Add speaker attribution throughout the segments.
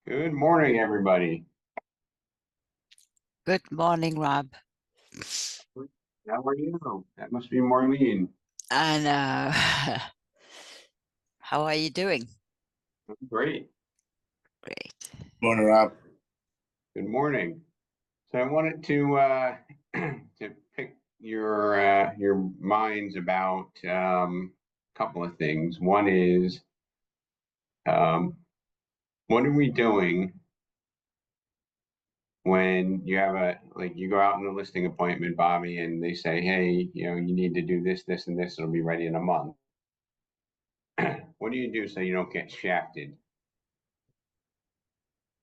Speaker 1: Good morning, everybody.
Speaker 2: Good morning, Rob.
Speaker 1: How are you? That must be Marlene.
Speaker 2: And how are you doing?
Speaker 1: Great.
Speaker 2: Great.
Speaker 3: Morning, Rob.
Speaker 1: Good morning. So I wanted to to pick your minds about a couple of things. One is what are we doing when you have you go out in a listing appointment, Bobby, and they say, hey, you need to do this, this, and this, it'll be ready in a month. What do you do so you don't get shafted?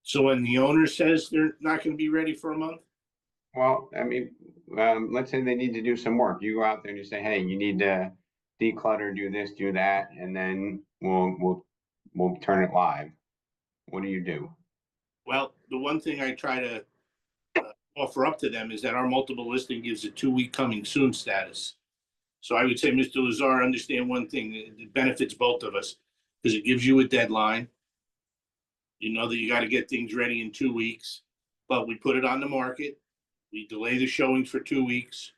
Speaker 3: So when the owner says they're not going to be ready for a month,
Speaker 1: Well, I mean, let's say they need to do some work. You go out there and you say, hey, you need to declutter, do this, do that, and then we'll turn it live. What do you do?
Speaker 3: well, the one thing I try to offer up to them is that our multiple listing gives a 2-week coming soon status. So I would say, Mr. Lazar, understand one thing, it benefits both of us because it gives you a deadline. You know that you got to get things ready in 2 weeks, but we put it on the market. We delay the showings for 2 weeks,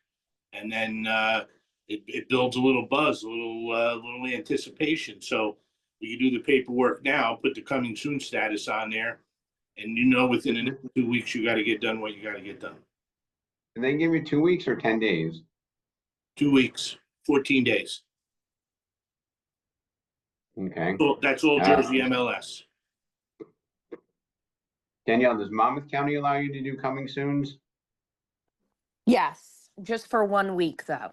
Speaker 3: and then it builds a little buzz, a little anticipation. So you do the paperwork now, put the coming soon status on there, and within the next 2 weeks you got to get done what you got to get done.
Speaker 1: Do they give you 2 weeks or 10 days?
Speaker 3: 2 weeks, 14 days.
Speaker 1: Okay.
Speaker 3: So that's all Jersey MLS.
Speaker 1: Danielle, does Monmouth County allow you to do coming soons?
Speaker 4: Yes, just for 1 week though.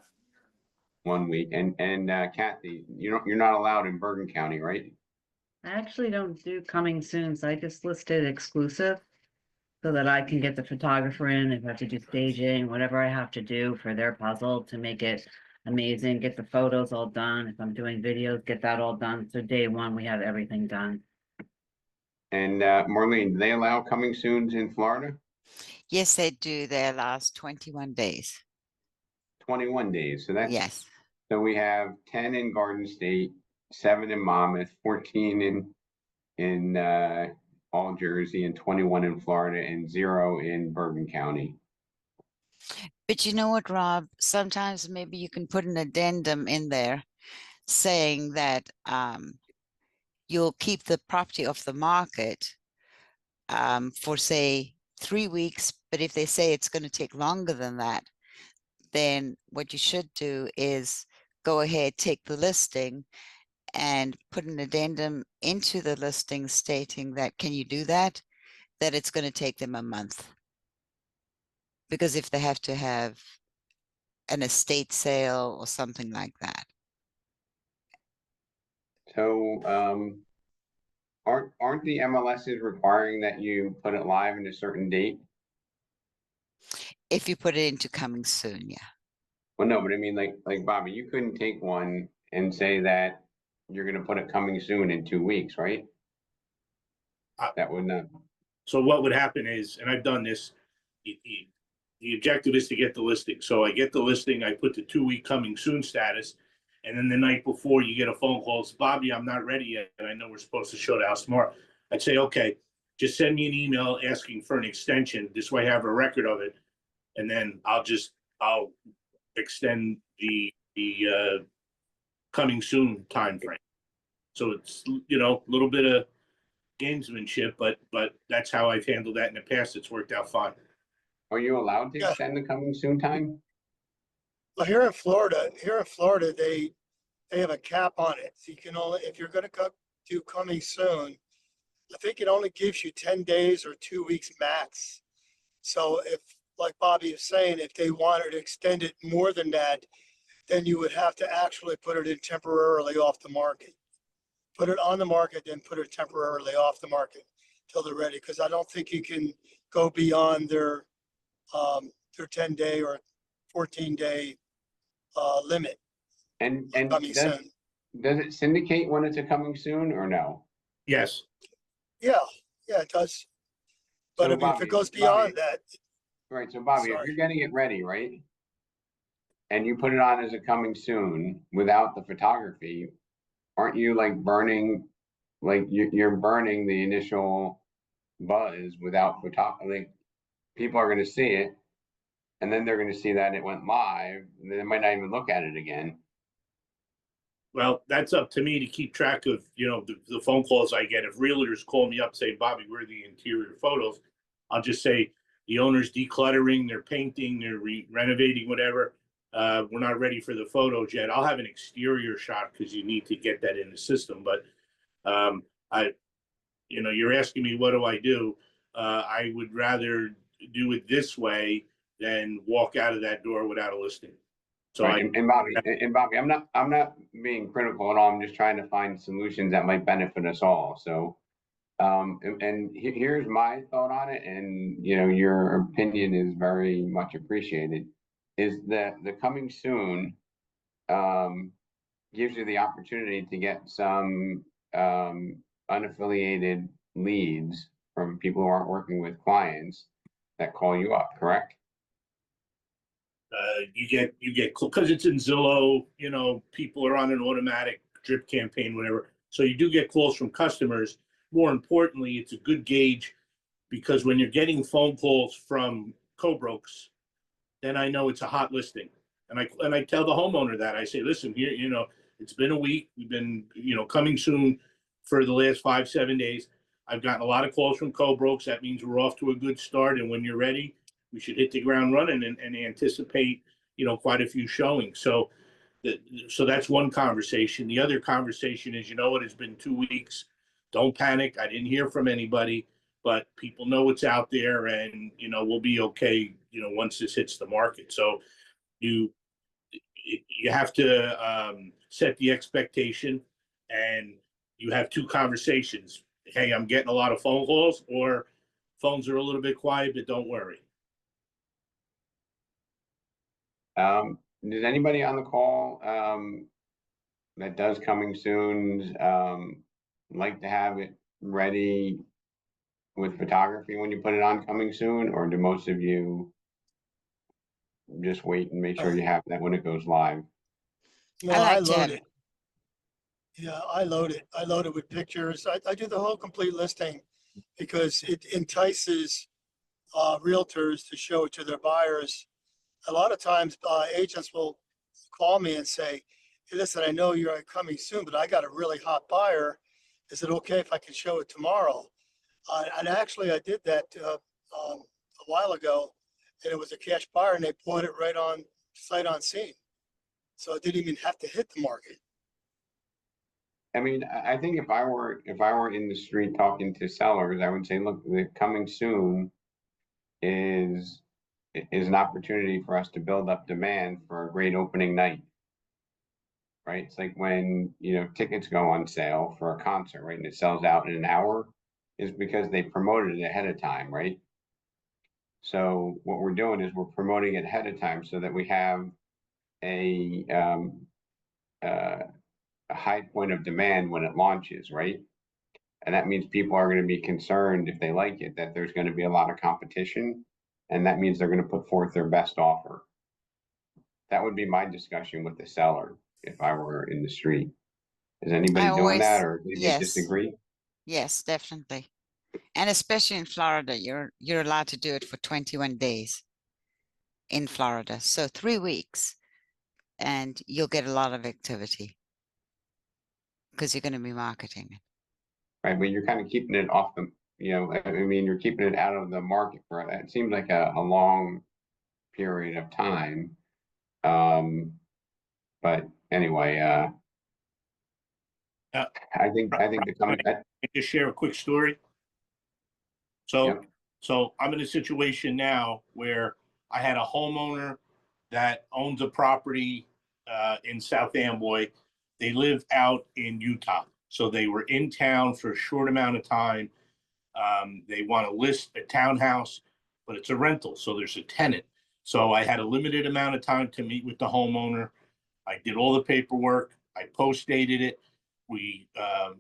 Speaker 1: 1 week. And Kathy, you're not allowed in Bergen County, right?
Speaker 5: I actually don't do coming soon, so I just listed exclusive so that I can get the photographer in if I have to do staging, whatever I have to do for their puzzle to make it amazing, get the photos all done. If I'm doing videos, get that all done. So day one, we have everything done.
Speaker 1: And Marlene, do they allow coming soons in Florida?
Speaker 2: Yes, they do. They last 21 days.
Speaker 1: 21 days. So that's
Speaker 2: Yes.
Speaker 1: So we have 10 in Garden State, 7 in Monmouth, 14 in all Jersey, and 21 in Florida, and 0 in Bergen County.
Speaker 2: But you know what, Rob? Sometimes maybe you can put an addendum in there saying that you'll keep the property off the market for, say, 3 weeks. But if they say it's going to take longer than that, then what you should do is go ahead, take the listing and put an addendum into the listing stating that, can you do that? That it's going to take them a month. Because if they have to have an estate sale or something like that.
Speaker 1: So aren't the MLSs requiring that you put it live in a certain date?
Speaker 2: If you put it into coming soon, yeah.
Speaker 1: Well, no, but I mean, like Bobby, you couldn't take one and say that you're going to put it coming soon in 2 weeks, right? That would not.
Speaker 3: So what would happen is, and I've done this, the objective is to get the listing. So I get the listing, I put the 2-week coming soon status, and then the night before you get a phone call, it's Bobby, I'm not ready yet, and I know we're supposed to show the house tomorrow. I'd say, okay, just send me an email asking for an extension. This way I have a record of it, and then I'll extend the coming soon time frame. So it's a little bit of gamesmanship, but that's how I've handled that in the past. It's worked out fine.
Speaker 1: Are you allowed to extend the coming soon time?
Speaker 6: Well, here in Florida, they have a cap on it. So you can only, if you're going to do coming soon, I think it only gives you 10 days or 2 weeks max. So if, like Bobby is saying, if they wanted to extend it more than that, then you would have to actually put it in temporarily off the market. Put it on the market, then put it temporarily off the market till they're ready. Because I don't think you can go beyond their 10-day or 14-day limit.
Speaker 1: And
Speaker 6: Coming soon.
Speaker 1: does it syndicate when it's a coming soon or no?
Speaker 3: Yes.
Speaker 6: Yeah, it does. But
Speaker 1: So
Speaker 6: I mean, if
Speaker 1: Bobby-
Speaker 6: it goes beyond
Speaker 1: Bobby-
Speaker 6: that,
Speaker 1: Right, so Bobby, if
Speaker 6: Sorry.
Speaker 1: you're getting it ready, right? And you put it on as a coming soon without the photography, aren't you like burning, like you're burning the initial buzz without like, people are gonna see it. And then they're gonna see that it went live, and they might not even look at it again.
Speaker 3: Well, that's up to me to keep track of, the phone calls I get. If realtors call me up, say, Bobby, where are the interior photos? I'll just say, the owner's decluttering, they're painting, they're renovating, whatever. We're not ready for the photos yet. I'll have an exterior shot because you need to get that in the system. But you're asking me, what do I do? I would rather do it this way than walk out of that door without a listing. So
Speaker 1: Right, and Bobby, I'm not being critical at all. I'm just trying to find solutions that might benefit us all. So, here's my thought on it, and your opinion is very much appreciated. Is that the coming soon gives you the opportunity to get some unaffiliated leads from people who aren't working with clients that call you up, correct?
Speaker 3: you get because it's in Zillow, people are on an automatic drip campaign, whatever. So you do get calls from customers. More importantly, it's a good gauge because when you're getting phone calls from co-brokes, then I know it's a hot listing. And I tell the homeowner that. I say, listen, here, it's been a week. We've been, coming soon for the last 5-7 days. I've gotten a lot of calls from co-brokes. That means we're off to a good start. And when you're ready, we should hit the ground running and anticipate, quite a few showings. So that's one conversation. The other conversation is, it's been 2 weeks. Don't panic. I didn't hear from anybody, but people know it's out there, and we'll be okay. Once this hits the market. So you have to set the expectation, and you have two conversations. Hey, I'm getting a lot of phone calls, or phones are a little bit quiet, but don't worry.
Speaker 1: Does anybody on the call that does coming soon like to have it ready with photography when you put it on coming soon, or do most of you just wait and make sure you have that when it goes live?
Speaker 6: No,
Speaker 2: I
Speaker 6: I
Speaker 2: like to
Speaker 6: load
Speaker 2: have-
Speaker 6: it. Yeah, I load it. I load it with pictures. I do the whole complete listing because it entices realtors to show it to their buyers. A lot of times, agents will call me and say, hey, listen, I know you're coming soon, but I got a really hot buyer. Is it okay if I can show it tomorrow? And actually, I did that a while ago, and it was a cash buyer, and they bought it right on sight on scene. So it didn't even have to hit the market.
Speaker 1: I mean, I think if I were in the street talking to sellers, I would say, look, the coming soon is an opportunity for us to build up demand for a great opening night. Right? It's like when, tickets go on sale for a concert, right? And it sells out in an hour, is because they promoted it ahead of time, right? So what we're doing is we're promoting it ahead of time so that we have a high point of demand when it launches, right? And that means people are going to be concerned, if they like it, that there's going to be a lot of competition, and that means they're going to put forth their best offer. That would be my discussion with the seller if I were in the street. Is anybody doing that, or do they
Speaker 2: yes.
Speaker 1: disagree?
Speaker 2: Yes, definitely. And especially in Florida, you're allowed to do it for 21 days in Florida. So 3 weeks, and you'll get a lot of activity because you're going to be marketing it.
Speaker 1: Right, but you're kind of keeping it off the, I mean, you're keeping it out of the market for it. It seems like a long period of time. But anyway, I think the coming.
Speaker 3: Just share a quick story. So,
Speaker 1: Yep.
Speaker 3: so I'm in a situation now where I had a homeowner that owns a property in South Amboy. They live out in Utah. So they were in town for a short amount of time. They want to list a townhouse, but it's a rental. So there's a tenant. So I had a limited amount of time to meet with the homeowner. I did all the paperwork. I post dated it.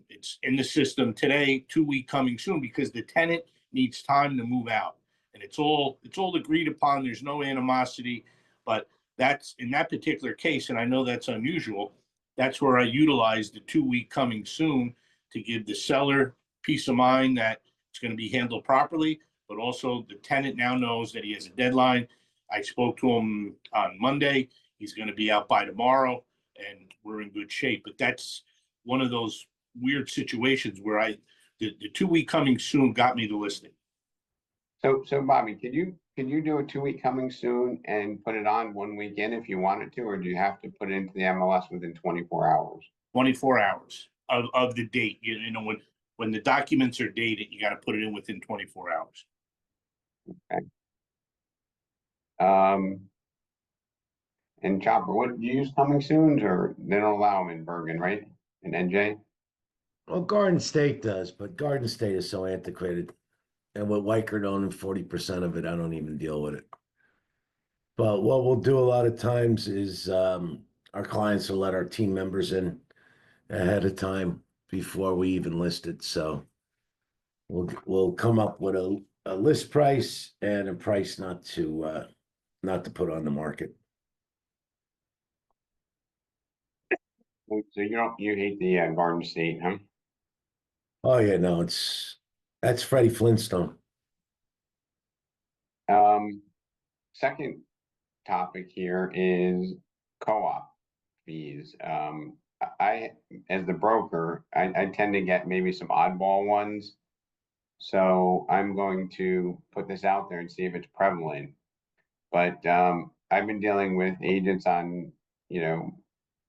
Speaker 3: It's in the system today, 2 week coming soon, because the tenant needs time to move out, and it's all agreed upon. There's no animosity, but that's in that particular case, and I know that's unusual. That's where I utilized the 2 week coming soon to give the seller peace of mind that it's going to be handled properly, but also the tenant now knows that he has a deadline. I spoke to him on Monday. He's going to be out by tomorrow, and we're in good shape. But that's one of those weird situations where the 2 week coming soon got me the listing.
Speaker 1: So Bobby, could you do a 2 week coming soon and put it on 1 week in if you wanted to, or do you have to put it into the MLS within 24 hours?
Speaker 3: 24 hours of the date. You know, when the documents are dated, you got to put it in within 24 hours.
Speaker 1: And Chopper, what, do you use coming soons, or they don't allow them in Bergen, right? In NJ?
Speaker 7: Well, Garden State does, but Garden State is so antiquated. And with Weichert owning 40% of it, I don't even deal with it. But what we'll do a lot of times is our clients will let our team members in ahead of time before we even list it. So we'll come up with a list price and a price not to put on the market.
Speaker 1: So you hate the Garden State, huh?
Speaker 7: Oh yeah, no, that's Freddie Flintstone.
Speaker 1: Second topic here is co-op fees. I, as the broker, I tend to get maybe some oddball ones. So I'm going to put this out there and see if it's prevalent. But I've been dealing with agents on,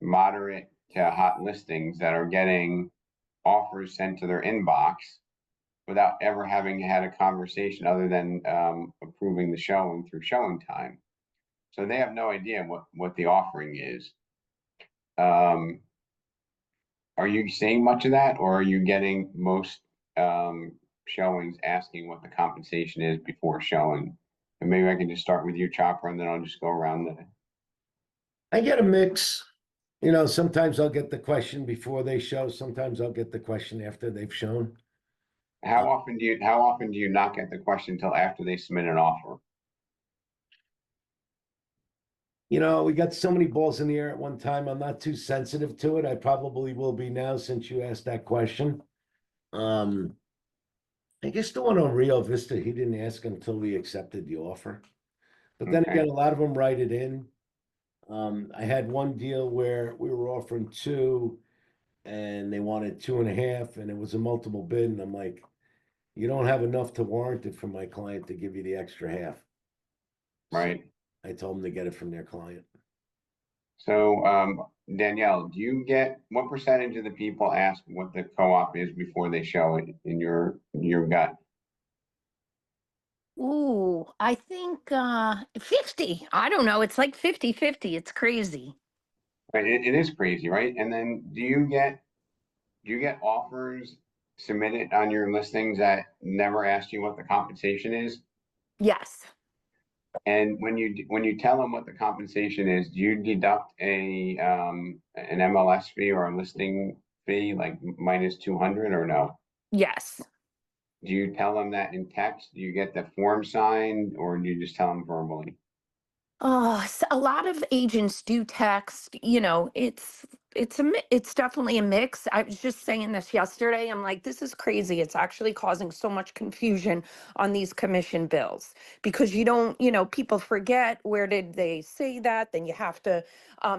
Speaker 1: moderate to hot listings that are getting offers sent to their inbox without ever having had a conversation other than approving the showing through showing time. So they have no idea what the offering is. Are you seeing much of that, or are you getting most showings asking what the compensation is before showing? And maybe I can just start with you, Chopper, and then I'll just go around
Speaker 7: I get a mix. Sometimes I'll get the question before they show. Sometimes I'll get the question after they've shown.
Speaker 1: How often do you not get the question until after they submit an offer?
Speaker 7: We got so many balls in the air at one time. I'm not too sensitive to it. I probably will be now since you asked that question. I guess the one on Rio Vista, he didn't ask until we accepted the offer. But then
Speaker 1: Okay.
Speaker 7: again, a lot of them write it in. I had one deal where we were offering 2 and they wanted 2.5, and it was a multiple bid. And I'm like, you don't have enough to warrant it for my client to give you the extra half. So
Speaker 1: Right.
Speaker 7: I told them to get it from their client.
Speaker 1: So, Danielle, what percentage of the people ask what the co-op is before they show it in your gut?
Speaker 4: Ooh, I think 50. I don't know. It's like 50-50. It's crazy.
Speaker 1: Right, it is crazy, right? And then do you get offers submitted on your listings that never asked you what the compensation is?
Speaker 4: Yes.
Speaker 1: And when you tell them what the compensation is, do you deduct an MLS fee or a listing fee, like minus 200, or no?
Speaker 4: Yes.
Speaker 1: Do you tell them that in text? Do you get the form signed, or do you just tell them verbally?
Speaker 4: A lot of agents do text, it's definitely a mix. I was just saying this yesterday. I'm like, this is crazy. It's actually causing so much confusion on these commission bills because you don't, people forget, where did they say that? Then you have to,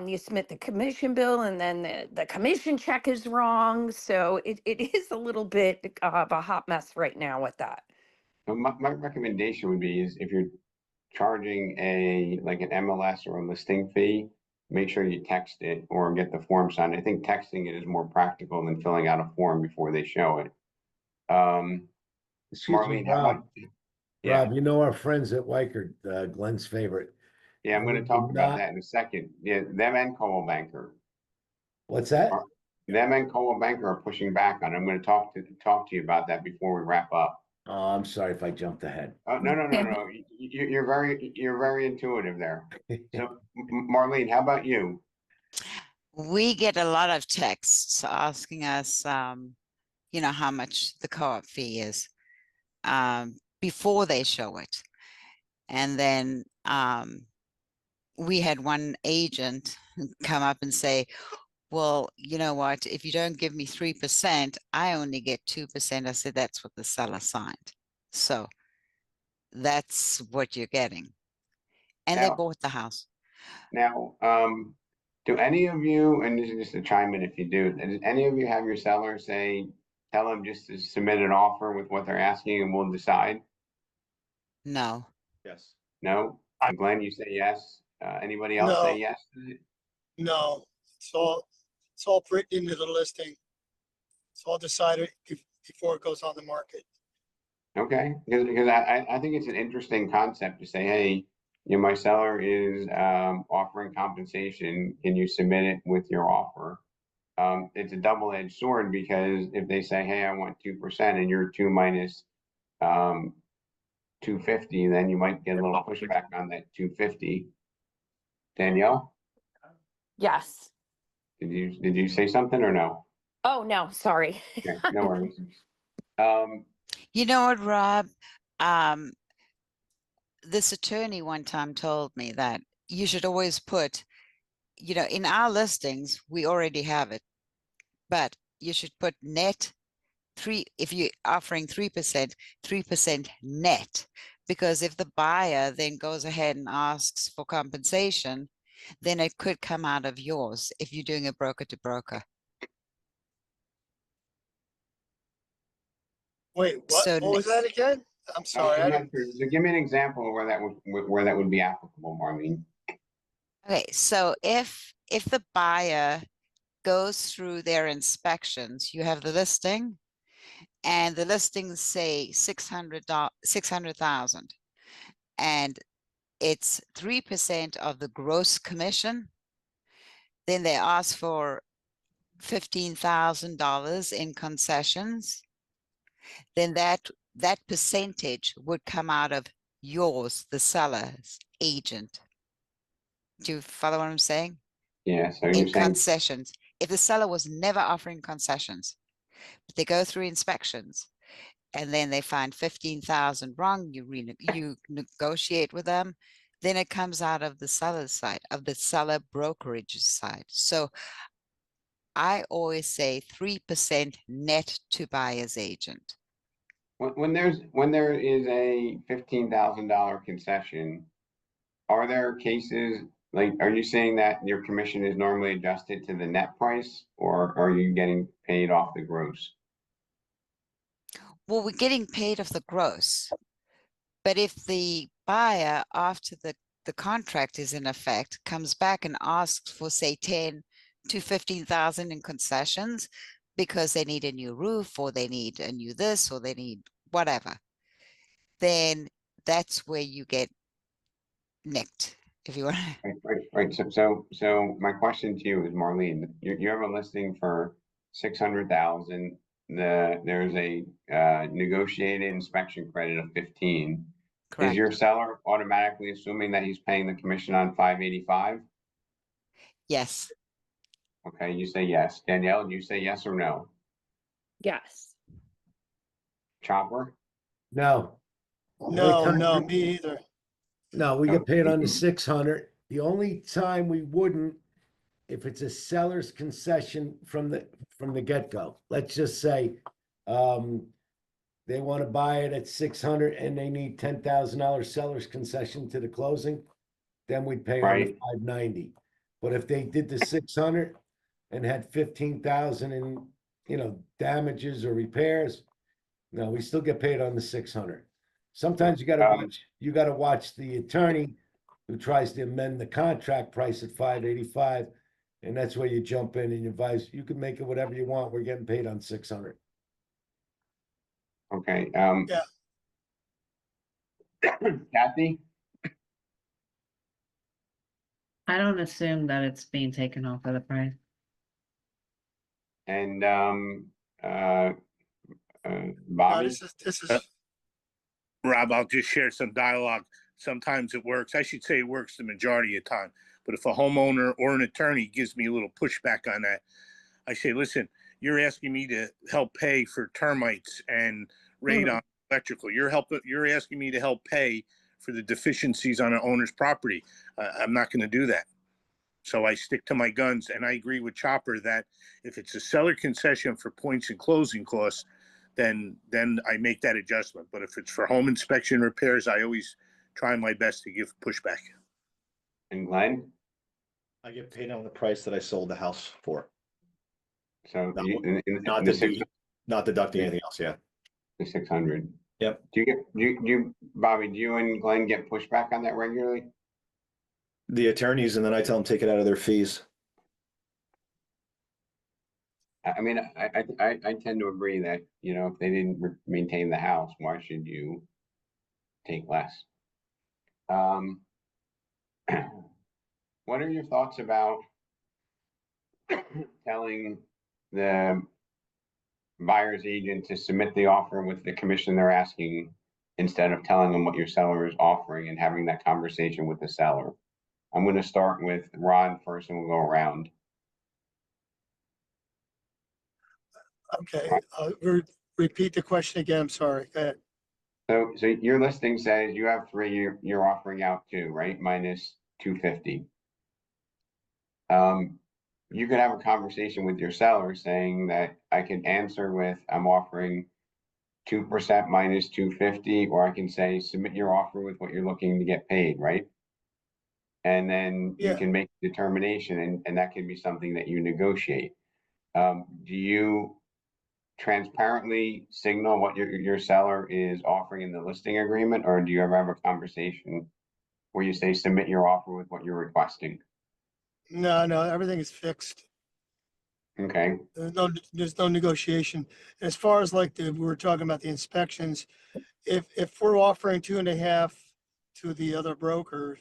Speaker 4: you submit the commission bill and then the commission check is wrong. So it is a little bit of a hot mess right now with that.
Speaker 1: So my recommendation would be is if you're charging like an MLS or a listing fee, make sure you text it or get the form signed. I think texting it is more practical than filling out a form before they show it.
Speaker 7: Excuse me,
Speaker 1: Marlene, how about? Yeah,
Speaker 7: Rob, our friends at Weichert, Glenn's favorite.
Speaker 1: yeah, I'm going
Speaker 7: They
Speaker 1: to
Speaker 7: do
Speaker 1: talk about
Speaker 7: not-
Speaker 1: that in a second. Yeah, them and Coldwell Banker.
Speaker 7: What's that?
Speaker 1: Them and Coldwell Banker are pushing back on it. I'm going to talk to you about that before we wrap up.
Speaker 7: Oh, I'm sorry if I jumped ahead.
Speaker 1: Oh, no. You're very intuitive there. So, Marlene, how about you?
Speaker 2: We get a lot of texts asking us, how much the co-op fee is before they show it. And then we had one agent come up and say, well, you know what? If you don't give me 3%, I only get 2%. I said, that's what the seller signed. So that's what you're getting. And they
Speaker 1: Now-
Speaker 2: bought the house.
Speaker 1: Now, do any of you, and this is just a chime in if you do, does any of you have your seller say, tell them just to submit an offer with what they're asking and we'll decide?
Speaker 2: No.
Speaker 8: Yes.
Speaker 1: No? Glenn, you say yes. Anybody else say
Speaker 6: No.
Speaker 1: yes to it?
Speaker 6: No, it's all written into the listing. It's all decided before it goes on the market.
Speaker 1: Okay, because I think it's an interesting concept to say, hey, you know, my seller is offering compensation. Can you submit it with your offer? It's a double-edged sword because if they say, hey, I want 2% and you're 2 minus 250, then you might get a little pushback on that 250. Danielle,
Speaker 4: Yes.
Speaker 1: did you say something or no?
Speaker 4: Oh, no, sorry.
Speaker 1: Okay, no worries.
Speaker 2: You know what, Rob? This attorney one time told me that you should always put, you know, in our listings, we already have it, but you should put net if you're offering 3%, 3% net, because if the buyer then goes ahead and asks for compensation, then it could come out of yours if you're doing a broker to broker.
Speaker 6: Wait,
Speaker 2: So
Speaker 6: what was that again? I'm sorry, I
Speaker 1: I'm not
Speaker 6: didn't,
Speaker 1: sure. So give me an example of where that would be applicable, Marlene.
Speaker 2: Okay, so if the buyer goes through their inspections, you have the listing, and the listings say 600,000, and it's 3% of the gross commission. Then they ask for $15,000 in concessions. Then that percentage would come out of yours, the seller's agent. Do you follow what I'm saying?
Speaker 1: Yeah, so you're
Speaker 2: In
Speaker 1: saying,
Speaker 2: concessions. If the seller was never offering concessions, but they go through inspections and then they find 15,000 wrong, you negotiate with them, then it comes out of the seller's side, of the seller brokerage side. So I always say 3% net to buyer's agent.
Speaker 1: when there is a $15,000 concession, are there cases, like, are you saying that your commission is normally adjusted to the net price, or are you getting paid off the gross?
Speaker 2: Well, we're getting paid off the gross. But if the buyer, after the contract is in effect, comes back and asks for, say, 10 to 15,000 in concessions because they need a new roof, or they need a new this, or they need whatever, then that's where you get nicked, if you want.
Speaker 1: Right. So my question to you is, Marlene, you have a listing for 600,000. There's a negotiated inspection credit of 15. Is
Speaker 2: Correct.
Speaker 1: your seller automatically assuming that he's paying the commission on 585?
Speaker 2: Yes.
Speaker 1: Okay, you say yes. Danielle, do you say yes or no?
Speaker 4: Yes.
Speaker 1: Chopper?
Speaker 7: No.
Speaker 6: no, me either.
Speaker 7: No, we get paid on the 600. The only time we wouldn't, if it's a seller's concession from the get-go. Let's just say, they want to buy it at 600 and they need $10,000 seller's concession to the closing, then we'd pay on the
Speaker 1: Right.
Speaker 7: 590. But if they did the 600 and had 15,000 in, damages or repairs, no, we still get paid on the 600. Sometimes you gotta watch the attorney who tries to amend the contract price at 585. And that's where you jump in and you advise, you can make it whatever you want. We're getting paid on 600.
Speaker 1: Okay,
Speaker 6: Yeah.
Speaker 1: Kathy?
Speaker 5: I don't assume that it's being taken off of the price.
Speaker 1: And
Speaker 6: No,
Speaker 1: Bobby?
Speaker 6: this is,
Speaker 3: Rob, I'll just share some dialogue. Sometimes it works. I should say it works the majority of the time. But if a homeowner or an attorney gives me a little pushback on that, I say, listen, you're asking me to help pay for termites and radon electrical. You're asking me to help pay for the deficiencies on an owner's property. I'm not going to do that. So I stick to my guns, and I agree with Chopper that if it's a seller concession for points and closing costs, then I make that adjustment. But if it's for home inspection repairs, I always try my best to give pushback.
Speaker 1: And Glenn?
Speaker 8: I get paid on the price that I sold the house for,
Speaker 1: So
Speaker 8: Not-
Speaker 1: you, in
Speaker 8: not
Speaker 1: the
Speaker 8: deducting, not deducting anything else, yeah.
Speaker 1: the 600.
Speaker 8: Yep.
Speaker 1: Do you, Bobby, do you and Glenn get pushback on that regularly?
Speaker 8: The attorneys, and then I tell them take it out of their fees.
Speaker 1: I mean, I tend to agree that, you know, if they didn't maintain the house, why should you take less? What are your thoughts about telling the buyer's agent to submit the offer with the commission they're asking instead of telling them what your seller is offering and having that conversation with the seller? I'm gonna start with Ron first and we'll go around.
Speaker 6: Okay, repeat the question again. I'm sorry. Go ahead.
Speaker 1: So your listing says you have 3, you're offering out 2, right? Minus 250. You could have a conversation with your seller saying that I can answer with, I'm offering 2% minus 250, or I can say, submit your offer with what you're looking to get paid, right? And then you
Speaker 6: Yeah.
Speaker 1: can make a determination and that can be something that you negotiate. Do you transparently signal what your seller is offering in the listing agreement, or do you ever have a conversation where you say, submit your offer with what you're requesting?
Speaker 6: No, everything is fixed.
Speaker 1: Okay,
Speaker 6: There's no negotiation. As far as like we were talking about the inspections, if we're offering 2.5 to the other broker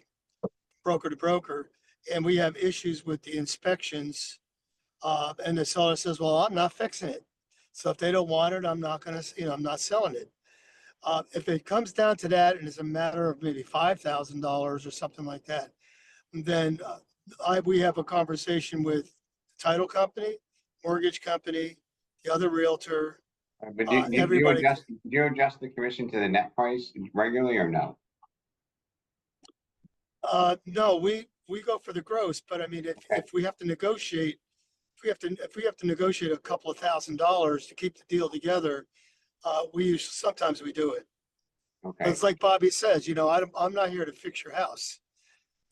Speaker 6: to broker, and we have issues with the inspections, and the seller says, well, I'm not fixing it. So if they don't want it, I'm not gonna, I'm not selling it. If it comes down to that and it's a matter of maybe $5,000 or something like that, then we have a conversation with the title company, mortgage company, the other realtor.
Speaker 1: but do you
Speaker 6: Everybody-
Speaker 1: adjust the commission to the net price regularly or no?
Speaker 6: No, we go for the gross, but I mean, if we have to negotiate, if we have to negotiate a couple of $1,000s to keep the deal together, sometimes we do it.
Speaker 1: Okay,
Speaker 6: It's like Bobby says, I'm not here to fix your house.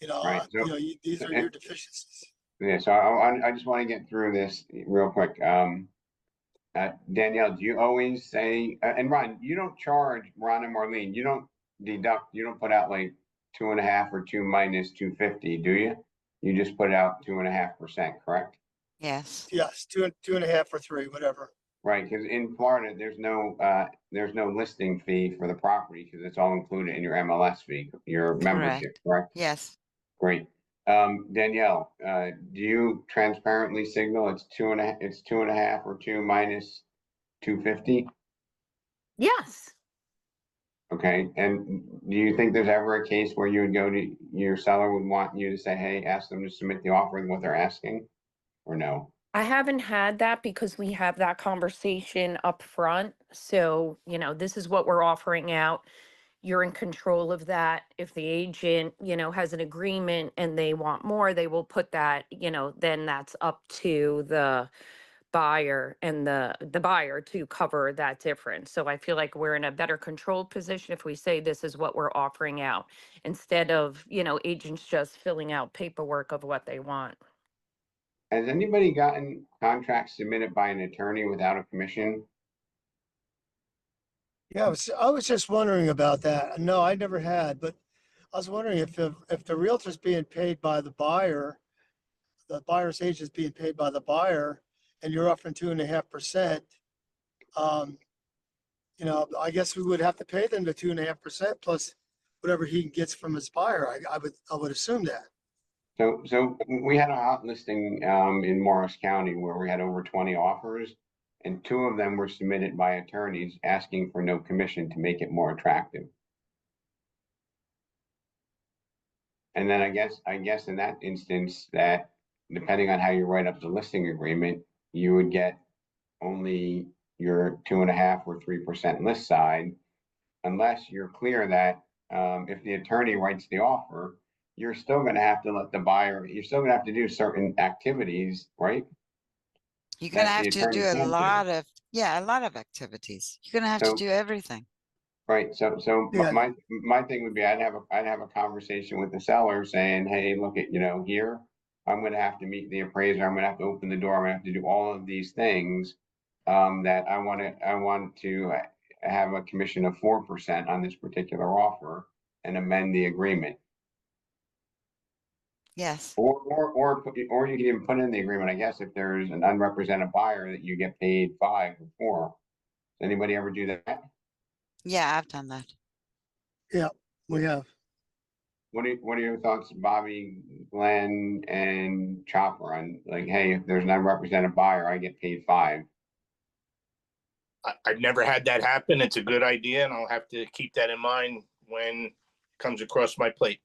Speaker 1: Right, so-
Speaker 6: These are your deficiencies.
Speaker 1: yeah, so I just want to get through this real quick. Danielle, do you always say, and Ron, you don't charge Ron and Marlene, you don't deduct, you don't put out like 2.5 or 2 minus 250, do you? You just put out 2.5%, correct?
Speaker 2: Yes.
Speaker 6: Yes, 2.5 or 3, whatever.
Speaker 1: Right, because in Florida, there's no listing fee for the property because it's all included in your MLS fee, your membership, correct?
Speaker 2: Yes.
Speaker 1: Great. Danielle, do you transparently signal it's 2.5 or 2 minus 250?
Speaker 4: Yes.
Speaker 1: Okay, and do you think there's ever a case where you would go to, your seller would want you to say, hey, ask them to submit the offer and what they're asking? Or no?
Speaker 4: I haven't had that because we have that conversation up front. So, this is what we're offering out. You're in control of that. If the agent, has an agreement and they want more, they will put that, then that's up to the buyer and the buyer to cover that difference. So I feel like we're in a better controlled position if we say this is what we're offering out instead of, agents just filling out paperwork of what they want.
Speaker 1: Has anybody gotten contracts submitted by an attorney without a commission?
Speaker 6: Yeah, I was just wondering about that. No, I never had, but I was wondering if the realtor's being paid by the buyer's agent is being paid by the buyer, and you're offering 2.5%. I guess we would have to pay them the 2.5% plus whatever he gets from his buyer. I would assume that.
Speaker 1: So we had a hot listing in Morris County where we had over 20 offers, and 2 of them were submitted by attorneys asking for no commission to make it more attractive. And then I guess in that instance that depending on how you write up the listing agreement, you would get only your 2.5 or 3% list side, unless you're clear that if the attorney writes the offer you're still gonna have to let the buyer, you're still gonna have to do certain activities, right?
Speaker 2: You're gonna
Speaker 1: That the
Speaker 2: have to
Speaker 1: attorney
Speaker 2: do a
Speaker 1: can't do.
Speaker 2: lot of, yeah, a lot of activities. You're gonna have to
Speaker 1: So-
Speaker 2: do everything.
Speaker 1: Right, so
Speaker 6: Yeah.
Speaker 1: my thing would be, I'd have a conversation with the seller saying, hey, look at, here. I'm gonna have to meet the appraiser, I'm gonna have to open the door, I'm gonna have to do all of these things. That I want to have a commission of 4% on this particular offer and amend the agreement.
Speaker 2: Yes,
Speaker 1: Or you can even put in the agreement, I guess, if there's an unrepresented buyer that you get paid 5 or 4. Does anybody ever do that?
Speaker 2: yeah, I've done that.
Speaker 6: We have.
Speaker 1: What are your thoughts, Bobby, Glenn, and Chopper, on like, hey, if there's an unrepresented buyer, I get paid 5?
Speaker 3: I've never had that happen. It's a good idea, and I'll have to keep that in mind when it comes across my plate.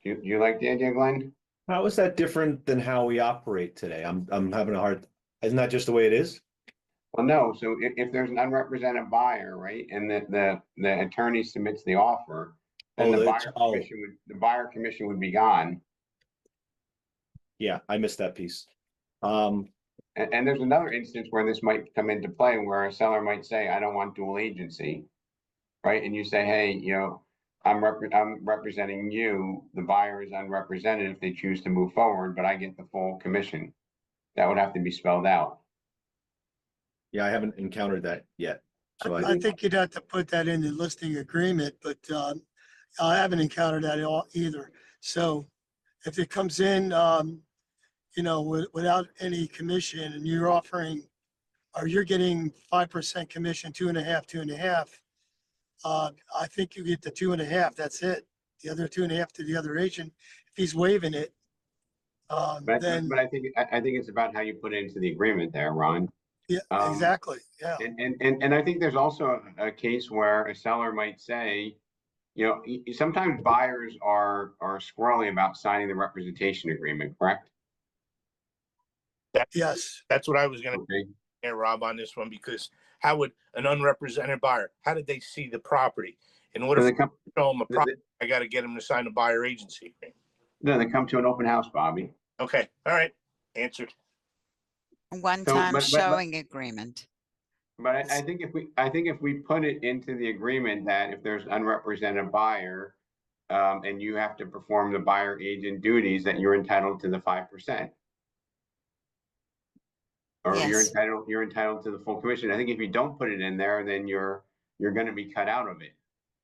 Speaker 1: Do you like the idea, Glenn?
Speaker 8: How is that different than how we operate today? I'm having a hard, isn't that just the way it is?
Speaker 1: Well, no, so if there's an unrepresented buyer, right, and the attorney submits the offer, then
Speaker 8: Oh,
Speaker 1: the
Speaker 8: that's-
Speaker 1: buyer commission would be gone.
Speaker 8: Yeah, I missed that piece.
Speaker 1: And there's another instance where this might come into play, where a seller might say, I don't want dual agency. Right, and you say, hey, I'm representing you, the buyer is unrepresented if they choose to move forward, but I get the full commission. That would have to be spelled out.
Speaker 8: Yeah, I haven't encountered that yet. So
Speaker 6: I think you'd have to put that in the listing agreement, but I haven't encountered that at all either. So if it comes in, without any commission and you're offering, or you're getting 5% commission, 2.5, I think you get the 2.5, that's it. The other 2.5 to the other agent, if he's waiving it,
Speaker 1: But
Speaker 6: then,
Speaker 1: I think it's about how you put it into the agreement there, Ron.
Speaker 6: yeah, exactly, yeah.
Speaker 1: And I think there's also a case where a seller might say, sometimes buyers are squirrely about signing the representation agreement, correct?
Speaker 6: Yes,
Speaker 3: That's what I was going to
Speaker 1: Okay,
Speaker 3: say, Rob, on this one, because how would an unrepresented buyer, how did they see the property? In order
Speaker 1: so
Speaker 3: to
Speaker 1: they come,
Speaker 3: show them a property, I got to get them to sign a buyer agency agreement.
Speaker 1: no, they come to an open house, Bobby.
Speaker 3: Okay, all right, answered.
Speaker 2: One-time
Speaker 1: but-
Speaker 2: showing agreement.
Speaker 1: But I think if we put it into the agreement that if there's unrepresented buyer, and you have to perform the buyer agent duties, that you're entitled to the 5%. Or
Speaker 2: Yes.
Speaker 1: you're entitled to the full commission. I think if you don't put it in there, then you're gonna be cut out of it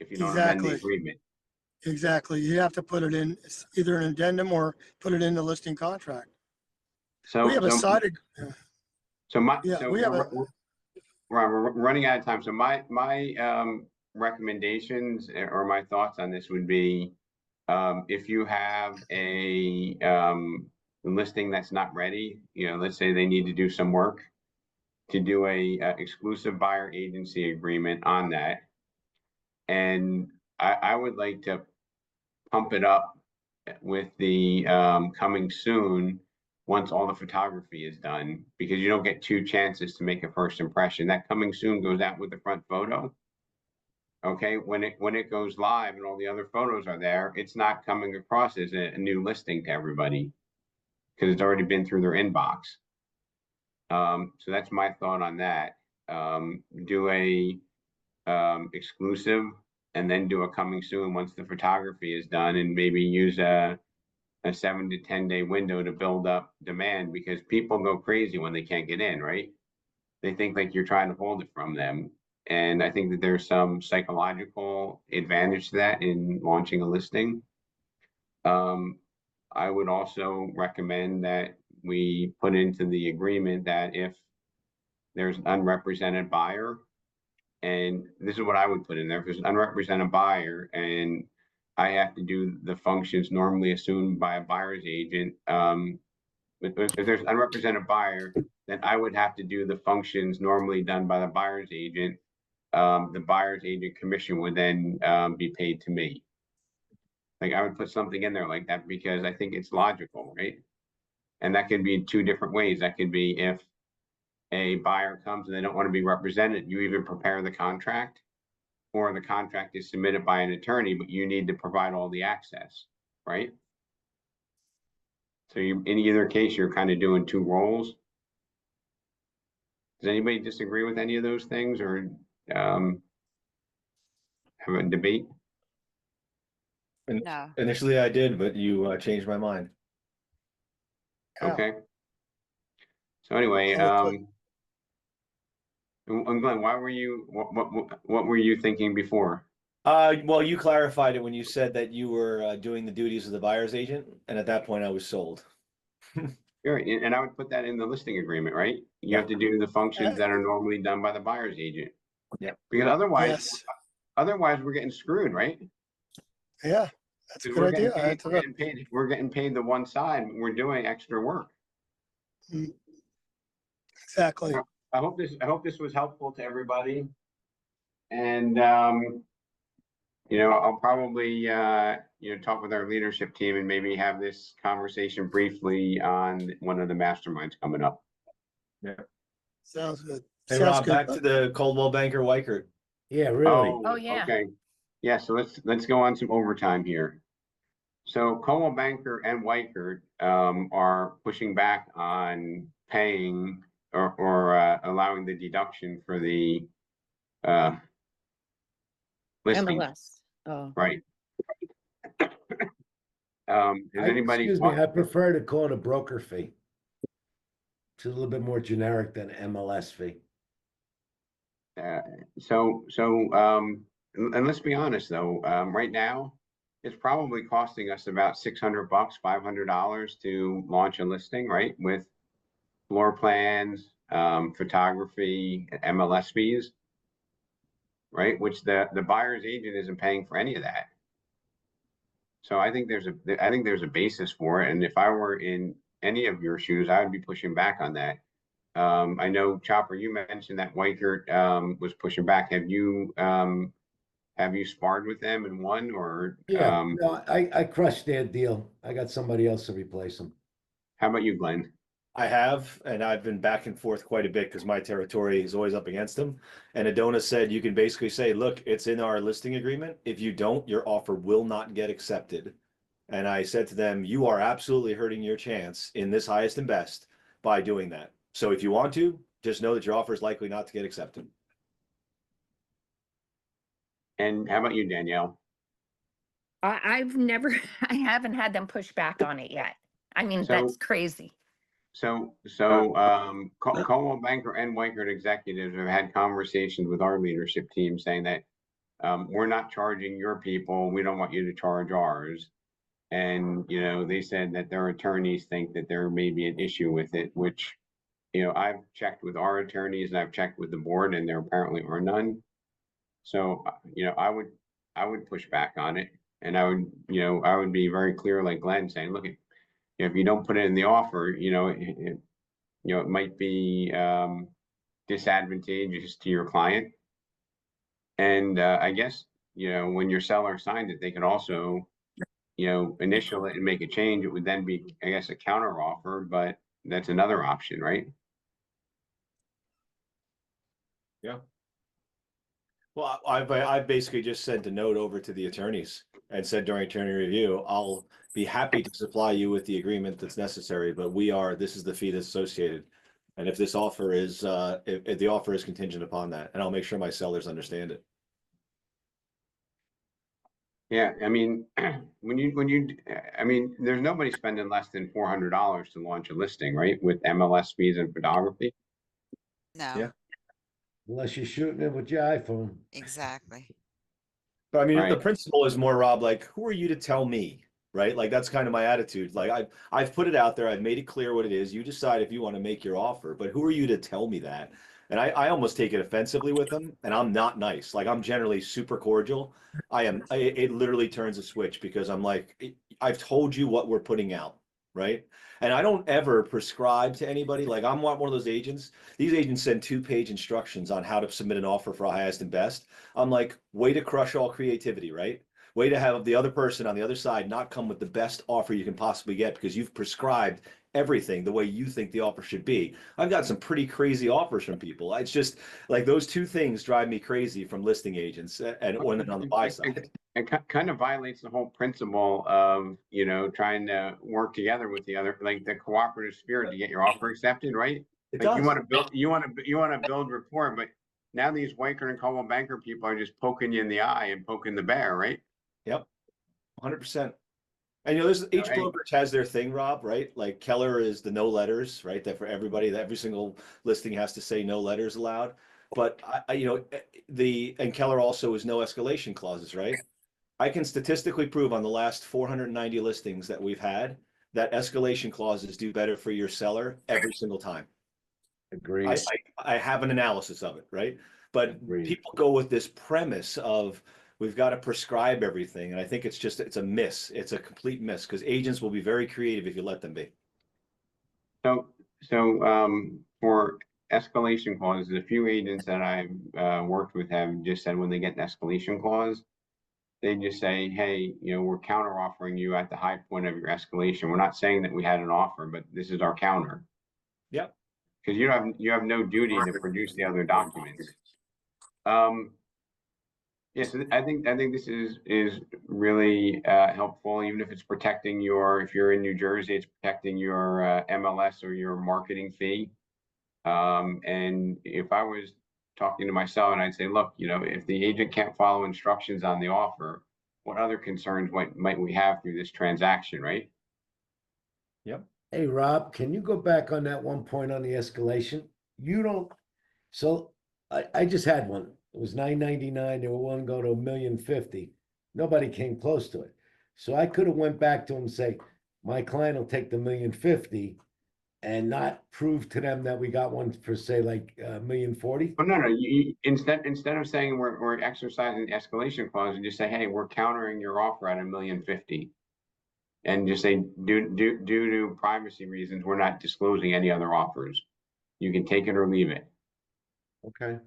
Speaker 1: if you don't amend the
Speaker 6: Exactly.
Speaker 1: agreement.
Speaker 6: exactly. You have to put it in, it's either an addendum or put it in the listing contract.
Speaker 1: So,
Speaker 6: We have a
Speaker 1: so,
Speaker 6: side,
Speaker 1: so my,
Speaker 6: yeah,
Speaker 1: so
Speaker 6: we have a,
Speaker 1: we're running out of time. So my recommendations or my thoughts on this would be, if you have a listing that's not ready, let's say they need to do some work, to do a exclusive buyer agency agreement on that. And I would like to pump it up with the coming soon, once all the photography is done, because you don't get 2 chances to make a first impression. That coming soon goes out with the front photo. Okay, when it goes live and all the other photos are there, it's not coming across as a new listing to everybody, because it's already been through their inbox. So that's my thought on that. Do a exclusive, and then do a coming soon once the photography is done, and maybe use a 7 to 10 day window to build up demand, because people go crazy when they can't get in, right? They think like you're trying to hold it from them. And I think that there's some psychological advantage to that in launching a listing. I would also recommend that we put into the agreement that if there's an unrepresented buyer, and this is what I would put in there, if there's an unrepresented buyer and I have to do the functions normally assumed by a buyer's agent, if there's an unrepresented buyer, then I would have to do the functions normally done by the buyer's agent. The buyer's agent commission would then be paid to me. Like, I would put something in there like that, because I think it's logical, right? And that could be in 2 different ways. That could be if a buyer comes and they don't want to be represented, you even prepare the contract, or the contract is submitted by an attorney, but you need to provide all the access. right? So you, in either case, you're kind of doing two roles. Does anybody disagree with any of those things or have a debate?
Speaker 2: No.
Speaker 8: Initially I did, but you changed my mind.
Speaker 6: Yeah.
Speaker 1: Okay. So anyway,
Speaker 6: Okay.
Speaker 1: and Glenn, why were you, what were you thinking before?
Speaker 8: Well, you clarified it when you said that you were doing the duties of the buyer's agent, and at that point I was sold.
Speaker 1: Right, and I would put that in the listing agreement, right? You have to do the functions that are normally done by the buyer's agent.
Speaker 8: Yeah.
Speaker 1: Because
Speaker 6: Yes,
Speaker 1: otherwise we're getting screwed, right?
Speaker 6: yeah, that's a
Speaker 1: 'Cause
Speaker 6: good
Speaker 1: we're getting
Speaker 6: idea. I had
Speaker 1: paid,
Speaker 6: to look.
Speaker 1: we're getting paid the one side, we're doing extra work.
Speaker 6: Exactly.
Speaker 1: I hope this was helpful to everybody. And, you know, I'll probably, you know, talk with our leadership team and maybe have this conversation briefly on one of the masterminds coming up.
Speaker 6: Sounds good.
Speaker 8: Hey
Speaker 6: Sounds
Speaker 8: Rob,
Speaker 6: good.
Speaker 8: back to the Coldwell Banker Weichert.
Speaker 7: Yeah, really.
Speaker 4: Oh, yeah.
Speaker 1: Okay. Yeah, so let's go on some overtime here. So Coldwell Banker and Weichert are pushing back on paying or allowing the deduction for the listing,
Speaker 4: MLS. Oh,
Speaker 1: right? Has anybody?
Speaker 7: Excuse me, I prefer to call it a broker fee. It's a little bit more generic than MLS fee.
Speaker 1: And let's be honest though, right now, it's probably costing us about $600, $500 to launch a listing, right? With floor plans, photography, MLS fees, right? Which the buyer's agent isn't paying for any of that. So I think there's a basis for it. And if I were in any of your shoes, I would be pushing back on that. I know Chopper, you mentioned that Weichert was pushing back. Have you sparred with them and won or
Speaker 7: Yeah, no, I crushed their deal. I got somebody else to replace them.
Speaker 1: how about you, Glenn?
Speaker 8: I have, and I've been back and forth quite a bit because my territory is always up against them. And Adona said you can basically say, look, it's in our listing agreement. If you don't, your offer will not get accepted. And I said to them, you are absolutely hurting your chance in this highest and best by doing that. So if you want to, just know that your offer is likely not to get accepted.
Speaker 1: And how about you, Danielle?
Speaker 4: I've never, I haven't had them push back on it yet. I mean,
Speaker 1: So-
Speaker 4: that's crazy.
Speaker 1: Coldwell Banker and Weichert executives have had conversations with our leadership team saying that we're not charging your people. We don't want you to charge ours. And, you know, they said that their attorneys think that there may be an issue with it, which, you know, I've checked with our attorneys and I've checked with the board and there apparently are none. So, you know, I would push back on it and I would be very clear, like Glenn saying, look, if you don't put it in the offer, you know, it might be disadvantageous to your client. And I guess, you know, when your seller signs it, they can also, you know, initial it and make a change. It would then be, I guess, a counter offer, but that's another option, right?
Speaker 8: Yeah. Well, I've basically just sent a note over to the attorneys and said during attorney review, I'll be happy to supply you with the agreement that's necessary, but this is the fee that's associated. And if this offer is, if the offer is contingent upon that, and I'll make sure my sellers understand it.
Speaker 1: Yeah, I mean, I mean, there's nobody spending less than $400 to launch a listing, right? With MLS fees and photography.
Speaker 2: No,
Speaker 8: Yeah.
Speaker 7: Unless you're shooting it with your iPhone.
Speaker 2: exactly.
Speaker 8: But I mean, the
Speaker 1: Right.
Speaker 8: principle is more, Rob, like, who are you to tell me? Right? Like, that's kind of my attitude. Like, I've put it out there. I've made it clear what it is. You decide if you want to make your offer, but who are you to tell me that? And I almost take it offensively with them, and I'm not nice. Like, I'm generally super cordial. It literally turns a switch because I'm like, I've told you what we're putting out, right? And I don't ever prescribe to anybody. Like, I'm not one of those agents. These agents send 2-page instructions on how to submit an offer for highest and best. I'm like, way to crush all creativity, right? Way to have the other person on the other side not come with the best offer you can possibly get because you've prescribed everything the way you think the offer should be. I've got some pretty crazy offers from people. It's just like those two things drive me crazy from listing agents and when they're on the buy side.
Speaker 1: It kind of violates the whole principle of, you know, trying to work together with the other, like the cooperative spirit to get your offer accepted, right?
Speaker 8: It
Speaker 1: Like you
Speaker 8: does.
Speaker 1: want to build, you want to build rapport, but now these Weicker and Coldwell Banker people are just poking you in the eye and poking the bear, right?
Speaker 8: Yep. 100%. And you know, there's each
Speaker 1: Right.
Speaker 8: brokerage has their thing, Rob, right? Like Keller is the no letters, right? That for everybody, that every single listing has to say no letters allowed. But you know, and Keller also is no escalation clauses, right? I can statistically prove on the last 490 listings that we've had that escalation clauses do better for your seller every single time.
Speaker 7: Agreed.
Speaker 8: I have an analysis of it, right? But
Speaker 7: Agreed.
Speaker 8: people go with this premise of we've got to prescribe everything. And I think it's a miss. It's a complete miss because agents will be very creative if you let them be.
Speaker 1: So, for escalation clauses, a few agents that I've worked with have just said when they get an escalation clause, they just say, hey, you know, we're counter offering you at the high point of your escalation. We're not saying that we had an offer, but this is our counter.
Speaker 8: Yep.
Speaker 1: Because you have no duty to produce the other documents. Yes, I think this is really helpful, even if it's protecting your, if you're in New Jersey, it's protecting your MLS or your marketing fee. And if I was talking to my seller, and I'd say, look, you know, if the agent can't follow instructions on the offer, what other concerns might we have through this transaction, right?
Speaker 8: Yep.
Speaker 7: Hey, Rob, can you go back on that one point on the escalation? You don't, so I just had one. It was $999. They were willing to go to $1,050,000. Nobody came close to it. So I could have went back to him and say, my client will take the $1,050,000 and not prove to them that we got one for say like $1,040,000.
Speaker 1: But no, instead of saying we're exercising the escalation clause, you just say, hey, we're countering your offer at $1,050,000. And just say, due to privacy reasons, we're not disclosing any other offers. You can take it or leave it.
Speaker 7: Okay.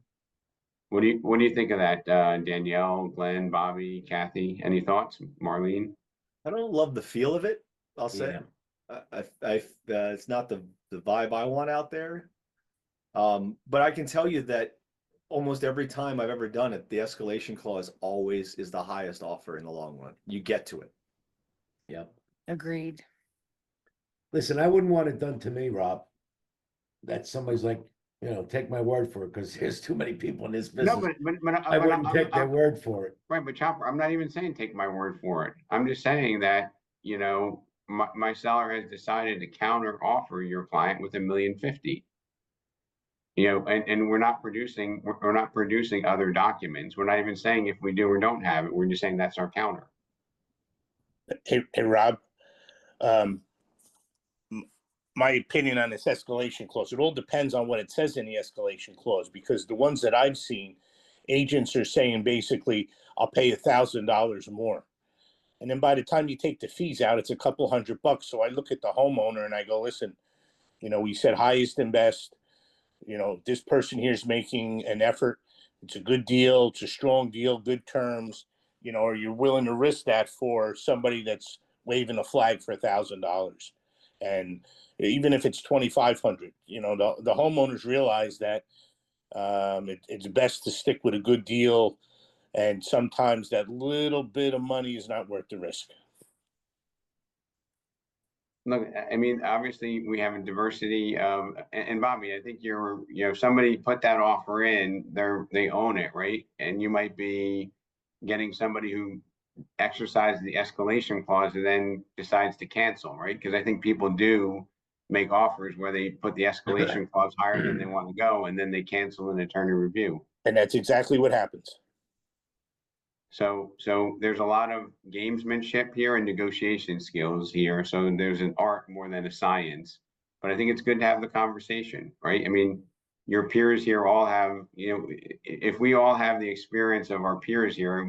Speaker 1: What do you think of that, Danielle, Glenn, Bobby, Kathy? Any thoughts? Marlene?
Speaker 8: I don't love the feel of it, I'll say. It's not the vibe I want out there. But I can tell you that almost every time I've ever done it, the escalation clause always is the highest offer in the long run. You get to it.
Speaker 7: Yep.
Speaker 4: Agreed.
Speaker 7: Listen, I wouldn't want it done to me, Rob. That somebody's like, you know, take my word for it because there's too many people in this business.
Speaker 1: No, but
Speaker 7: I wouldn't take their word for it.
Speaker 1: Right, but Chopper, I'm not even saying take my word for it. I'm just saying that, you know, my seller has decided to counter offer your client with $1,050,000. You know, and we're not producing other documents. We're not even saying if we do or don't have it. We're just saying that's our counter.
Speaker 3: Hey, Rob, my opinion on this escalation clause, it all depends on what it says in the escalation clause, because the ones that I've seen, agents are saying basically, I'll pay $1,000 more. And then by the time you take the fees out, it's a couple $100. So I look at the homeowner and I go, listen, you know, we said highest and best, you know, this person here is making an effort. It's a good deal. It's a strong deal, good terms, you know, are you willing to risk that for somebody that's waving a flag for $1,000? And even if it's 2,500, you know, the homeowners realize that it's best to stick with a good deal, and sometimes that little bit of money is not worth the risk.
Speaker 1: Look, I mean, obviously we have a diversity of, and Bobby, I think you know, if somebody put that offer in, they own it, right? And you might be getting somebody who exercises the escalation clause and then decides to cancel, right? Because I think people do make offers where they put the escalation clause higher than they want to go, and then they cancel an attorney review.
Speaker 3: And that's exactly what happens.
Speaker 1: So there's a lot of gamesmanship here and negotiation skills here. So there's an art more than a science. But I think it's good to have the conversation, right? I mean, your peers here all have, you know, if we all have the experience of our peers here,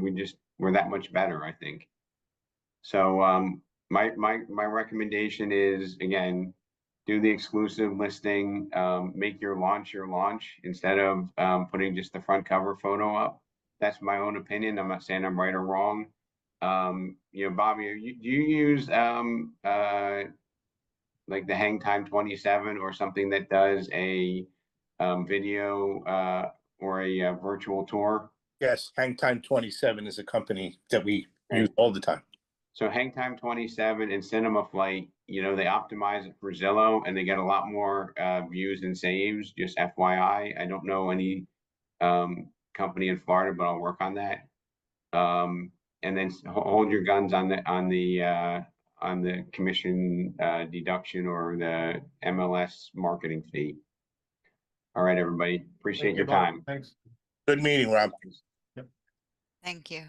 Speaker 1: we're that much better, I think. So my recommendation is, again, do the exclusive listing, make your launch instead of putting just the front cover photo up. That's my own opinion. I'm not saying I'm right or wrong. You know, Bobby, do you use like the Hang Time 27 or something that does a video or a virtual tour?
Speaker 3: Yes, Hang Time 27 is a company that we use all the time.
Speaker 1: So Hang Time 27 and Cinema Flight, you know, they optimize it for Zillow and they get a lot more views and saves, just FYI. I don't know any company in Florida, but I'll work on that. And then hold your guns on the commission deduction or the MLS marketing fee. All right, everybody, appreciate your time.
Speaker 8: Thanks.
Speaker 3: Good meeting, Rob.
Speaker 2: Thank you.